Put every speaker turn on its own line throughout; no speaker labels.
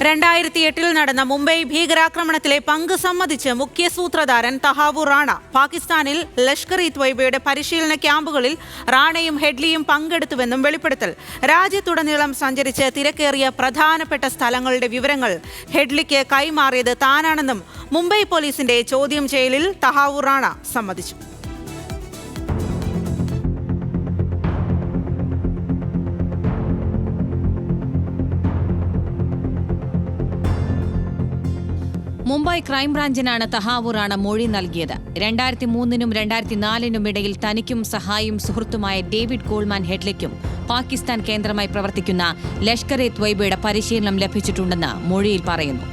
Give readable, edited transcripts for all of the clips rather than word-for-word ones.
2008 നടന്ന മുംബൈ ഭീകരാക്രമണത്തിലെ പങ്ക് സമ്മതിച്ച് മുഖ്യ സൂത്രധാരൻ തഹാവൂർ റാണ പാകിസ്ഥാനിൽ ലഷ്കർ-ഇ-ത്വയ്ബയുടെ പരിശീലന ക്യാമ്പുകളിൽ റാണയും ഹെഡ്ലിയും പങ്കെടുത്തുവെന്നും വെളിപ്പെടുത്തൽ. രാജ്യത്തുടനീളം സഞ്ചരിച്ച് തിരക്കേറിയ പ്രധാനപ്പെട്ട സ്ഥലങ്ങളുടെ വിവരങ്ങൾ ഹെഡ്ലിക്ക് കൈമാറിയത് താനാണെന്നും മുംബൈ പോലീസിന്റെ ചോദ്യം ചെയ്യലിൽ തഹാവൂർ റാണ സമ്മതിച്ചു.
മുംബൈ ക്രൈംബ്രാഞ്ചിനാണ് തഹാവൂർ റാണ മൊഴി നൽകിയത്. 2003-നും 2004-നും ഇടയിൽ തനിക്കും സഹായും സുഹൃത്തുമായ ഡേവിഡ് കോൾമാൻ ഹെഡ്ലിക്കും പാകിസ്ഥാൻ കേന്ദ്രമായി പ്രവർത്തിക്കുന്ന ലഷ്കർ-ഇ-ത്വയ്ബയുടെ പരിശീലനം ലഭിച്ചിട്ടുണ്ടെന്ന് മൊഴിയിൽ പറയുന്നു.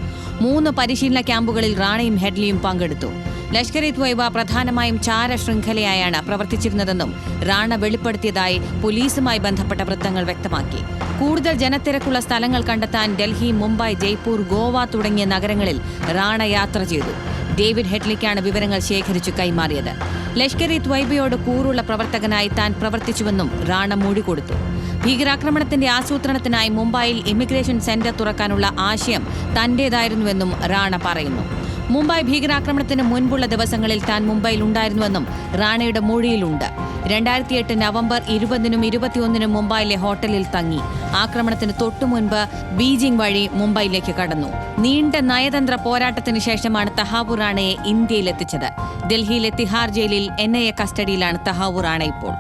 3 പരിശീലന ക്യാമ്പുകളിൽ റാണയും ഹെഡ്ലിയും പങ്കെടുത്തു. ലഷ്കർ-ഇ-ത്വയ്ബ പ്രധാനമായും ചാര ശൃംഖലയായാണ് പ്രവർത്തിച്ചിരുന്നതെന്നും റാണ വെളിപ്പെടുത്തിയതായി പോലീസുമായി ബന്ധപ്പെട്ട വൃത്തങ്ങൾ വ്യക്തമാക്കി. കൂടുതൽ ജനത്തിരക്കുള്ള സ്ഥലങ്ങൾ കണ്ടെത്താൻ ഡൽഹി, മുംബൈ, ജയ്പൂർ, ഗോവ തുടങ്ങിയ നഗരങ്ങളിൽ റാണ യാത്ര ചെയ്തു. ഡേവിഡ് ഹെഡ്ലിക്കാണ് വിവരങ്ങൾ ശേഖരിച്ചു കൈമാറിയത്. ലഷ്കർ-ഇ-ത്വയ്ബയോട് കൂറുള്ള പ്രവർത്തകനായി താൻ പ്രവർത്തിച്ചുവെന്നും റാണ മൊഴി കൊടുത്തു. ഭീകരാക്രമണത്തിന്റെ ആസൂത്രണത്തിനായി മുംബൈയിൽ ഇമിഗ്രേഷൻ സെന്റർ തുറക്കാനുള്ള ആശയം തന്റേതായിരുന്നുവെന്നും റാണ പറയുന്നു. മുംബൈ ഭീകരാക്രമണത്തിന് മുൻപുള്ള ദിവസങ്ങളിൽ താൻ മുംബൈയിൽ ഉണ്ടായിരുന്നുവെന്നും റാണയുടെ മൊഴിയിലുണ്ട്. 2008 നവംബർ 20-നും 21-നും മുംബൈയിലെ ഹോട്ടലിൽ തങ്ങി. ആക്രമണത്തിന് തൊട്ടുമുൻപ് ബീജിംഗ് വഴി മുംബൈയിലേക്ക് കടന്നു. നീണ്ട നയതന്ത്ര പോരാട്ടത്തിന് ശേഷമാണ് തഹാവൂർ റാണയെ ഇന്ത്യയിലെത്തിച്ചത്. ഡൽഹിയിലെ തിഹാർ ജയിലിൽ NIA കസ്റ്റഡിയിലാണ് തഹാവൂർ റാണ ഇപ്പോൾ.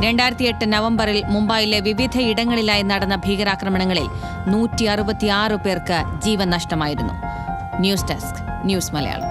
2008 നവംബറിൽ മുംബൈയിലെ വിവിധയിടങ്ങളിലായി നടന്ന ഭീകരാക്രമണങ്ങളിൽ 166 പേർക്ക് ജീവൻ നഷ്ടമായിരുന്നു. News desk, news Malayalam.